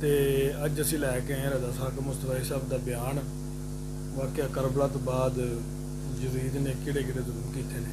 ਤੇ ਅੱਜ ਅਸੀਂ ਲੈ ਕੇ ਆਏ ਰਜ਼ਾ ਸਾਕ ਮੁਸਤਫਾ ਸਾਹਿਬ ਦਾ ਬਿਆਨ ਵਾਕਿਆ ਕਰਬਲਾ ਤੋਂ ਬਾਅਦ ਯਜ਼ੀਦ ਨੇ ਕਿਹੜੇ ਜ਼ੁਲਮ ਕੀਤੇ ਨੇ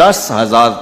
10,000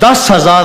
10,000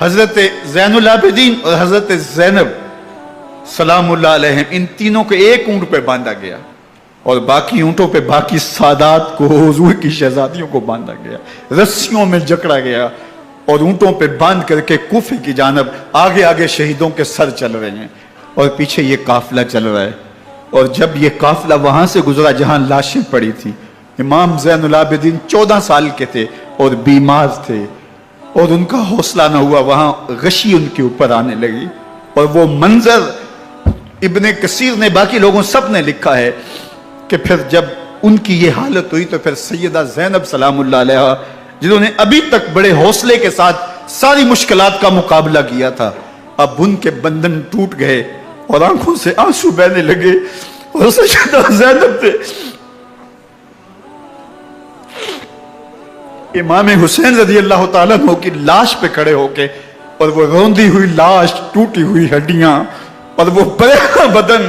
حضرت زین العابدین اور حضرت زینب سلام اللہ علیہم، ان تینوں کو ایک اونٹ پہ باندھا گیا اور باقی اونٹوں پہ باقی سادات کو، حضور کی شہزادیوں کو باندھا گیا، رسیوں میں جکڑا گیا اور اونٹوں پہ باندھ کر کے کوفے کی جانب آگے آگے شہیدوں کے سر چل رہے ہیں اور پیچھے یہ قافلہ چل رہا ہے۔ اور جب یہ قافلہ وہاں سے گزرا جہاں لاشیں پڑی تھی، امام زین العابدین 14 سال کے تھے اور بیمار تھے اور ان کا حوصلہ نہ ہوا، وہاں غشی ان کے اوپر آنے لگی اور وہ منظر ابن کثیر نے، باقی لوگوں سب نے لکھا ہے کہ پھر جب ان کی یہ حالت ہوئی تو پھر سیدہ زینب سلام اللہ علیہا، جنہوں نے ابھی تک بڑے حوصلے کے ساتھ ساری مشکلات کا مقابلہ کیا تھا، اب ان کے بندھن ٹوٹ گئے اور آنکھوں سے آنسو بہنے لگے اور سیدہ زینب نے امام حسین رضی اللہ تعالیٰ عنہ کی لاش پہ کھڑے ہو کے، اور وہ روندی ہوئی لاش، ٹوٹی ہوئی ہڈیاں اور وہ بڑا بدن،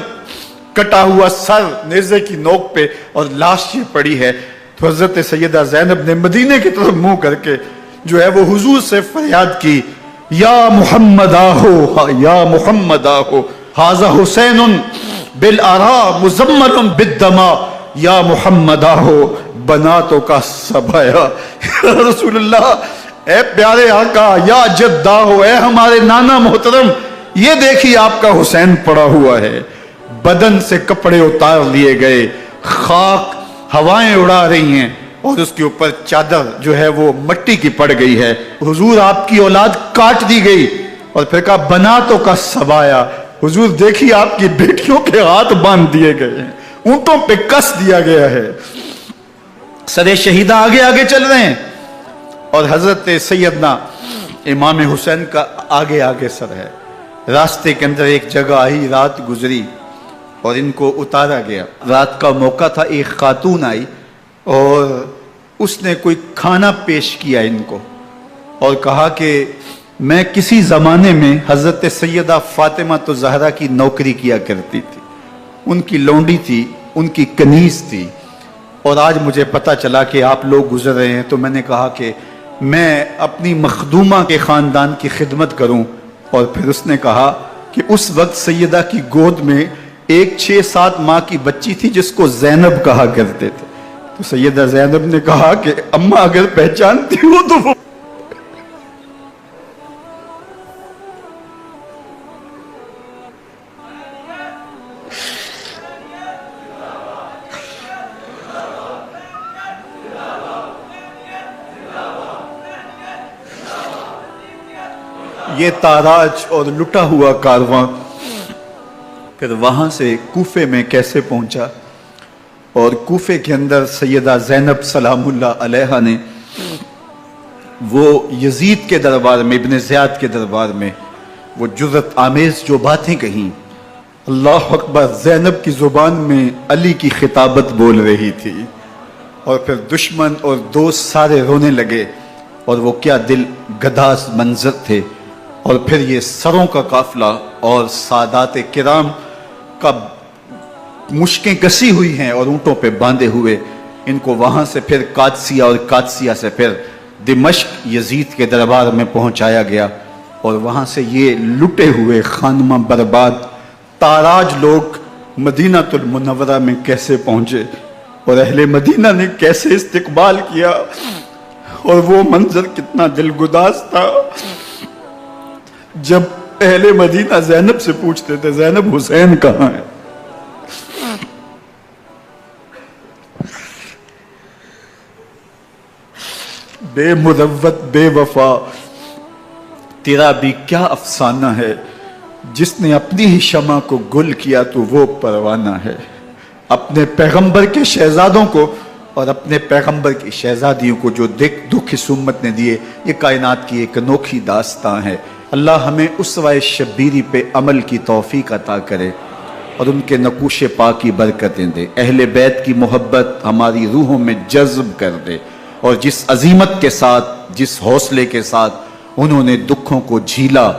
کٹا ہوا سر نیزے کی نوک پہ اور لاش یہ پڑی ہے، تو حضرت سیدہ زینب نے مدینے کی طرف منہ کر کے جو ہے وہ حضور سے فریاد کی، یا محمد آہو، یا محمد آہو، ھذا حسین بالآراء مزمل بالدماء، یا محمد آہو بناتوں کا سبایا۔ یا رسول اللہ، اے پیارے آقا، یا جد آہو، اے ہمارے نانا محترم، یہ دیکھیے آپ کا حسین پڑا ہوا ہے، بدن سے کپڑے اتار لیے گئے، خاک ہوائیں اڑا رہی ہیں اور اس کے اوپر چادر جو ہے وہ مٹی کی پڑ گئی ہے، حضور آپ کی اولاد کاٹ دی گئی، اور پھر کہا بناتوں کا سبایا، حضور دیکھیے آپ کی بیٹیوں کے ہاتھ باندھ دیے گئے ہیں، اونٹوں پہ کس دیا گیا ہے، سر شہیدہ آگے آگے چل رہے ہیں اور حضرت سیدنا امام حسین کا آگے آگے سر ہے۔ راستے کے اندر ایک جگہ آئی، رات گزری اور ان کو اتارا گیا، رات کا موقع تھا، ایک خاتون آئی اور اس نے کوئی کھانا پیش کیا ان کو اور کہا کہ میں کسی زمانے میں حضرت سیدہ فاطمہ تو زہرا کی نوکری کیا کرتی تھی، ان کی لونڈی تھی، ان کی کنیز تھی، اور آج مجھے پتا چلا کہ آپ لوگ گزر رہے ہیں، تو میں نے کہا کہ میں اپنی مخدومہ کے خاندان کی خدمت کروں، اور پھر اس نے کہا کہ اس وقت سیدہ کی گود میں ایک 6-7 ماہ کی بچی تھی جس کو زینب کہا کرتے تھے، تو سیدہ زینب نے کہا کہ اماں اگر پہچانتی ہو تو وہ یہ تاراج اور لٹا ہوا کارواں پھر وہاں سے کوفے میں کیسے پہنچا، اور کوفے کے اندر سیدہ زینب سلام اللہ علیہا نے وہ یزید کے دربار میں، ابن زیاد کے دربار میں وہ جرأت آمیز جو باتیں کہیں، اللہ اکبر، زینب کی زبان میں علی کی خطابت بول رہی تھی، اور پھر دشمن اور دوست سارے رونے لگے، اور وہ کیا دل گداز منظر تھے، اور پھر یہ سروں کا قافلہ اور سادات کرام کا مشکیں کسی ہوئی ہیں اور اونٹوں پہ باندھے ہوئے، ان کو وہاں سے پھر قادسیہ اور قادسیہ سے پھر دمشق یزید کے دربار میں پہنچایا گیا، اور وہاں سے یہ لٹے ہوئے خانمہ برباد تاراج لوگ مدینہ المنورہ میں کیسے پہنچے، اور اہل مدینہ نے کیسے استقبال کیا، اور وہ منظر کتنا دلگداز تھا جب اہل مدینہ زینب سے پوچھتے تھے زینب حسین کہاں ہے، بے مروت بے وفا تیرا بھی کیا افسانہ ہے، جس نے اپنی ہی شمع کو گل کیا تو وہ پروانہ ہے، اپنے پیغمبر کے شہزادوں کو اور اپنے پیغمبر کی شہزادیوں کو جو دکھ اس امت نے دیے، یہ کائنات کی ایک انوکھی داستان ہے۔ اللہ ہمیں اسوہ شبیری پہ عمل کی توفیق عطا کرے اور ان کے نقوش پاک کی برکتیں دے، اہل بیت کی محبت ہماری روحوں میں جذب کر دے، اور جس عظیمت کے ساتھ، جس حوصلے کے ساتھ انہوں نے دکھوں کو جھیلا،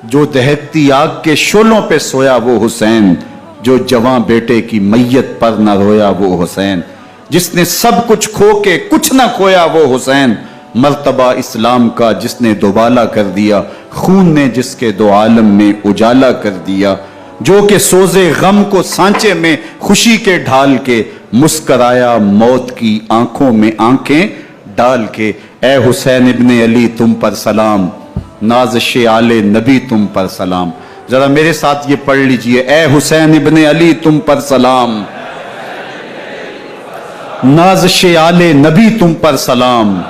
جو دہکتی آگ کے شعلوں پہ سویا وہ حسین، جو جواں بیٹے کی میت پر نہ رویا وہ حسین، جس نے سب کچھ کھو کے کچھ نہ کھویا وہ حسین، مرتبہ اسلام کا جس نے دوبالا کر دیا، خون نے جس کے دو عالم میں اجالا کر دیا، جو کہ سوزے غم کو سانچے میں خوشی کے ڈھال کے مسکرایا موت کی آنکھوں میں آنکھیں ڈال کے۔ اے حسین ابن علی تم پر سلام، نازش آل نبی تم پر سلام۔ ذرا میرے ساتھ یہ پڑھ لیجئے، اے حسین ابن علی تم پر سلام، نازش آل نبی تم پر سلام،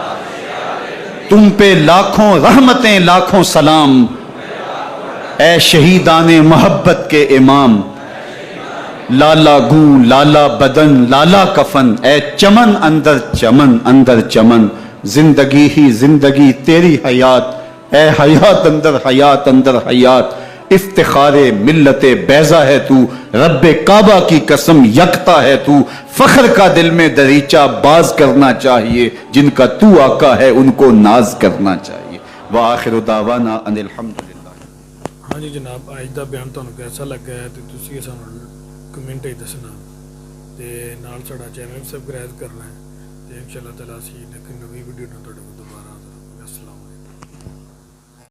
تم پہ لاکھوں رحمتیں لاکھوں سلام، اے شہیدان محبت کے امام، لالا گوں لالا بدن لالا کفن، اے چمن اندر چمن، زندگی ہی زندگی تیری حیات، اے حیات اندر حیات، افتخار ملت بیضا ہے تو، رب کعبہ کی قسم یکتا ہے تو، فخر کا دل میں دریچہ باز کرنا چاہیے، جن کا تو آقا ہے ان کو ناز کرنا چاہیے۔ وآخر دعوانا ان الحمدللہ۔ ہاں جی جناب، اج دا بیان تانوں کیسا لگا ہے تے تسی سانوں کمنٹ ہی دسنا تے نال ساڈا چینل سبسکرائب کرنا ہے تے انشاءاللہ تعالی اسی ایک نوی ویڈیو نال تہاڈے کول دوبارہ حاضر ہوں گے۔ السلام علیکم۔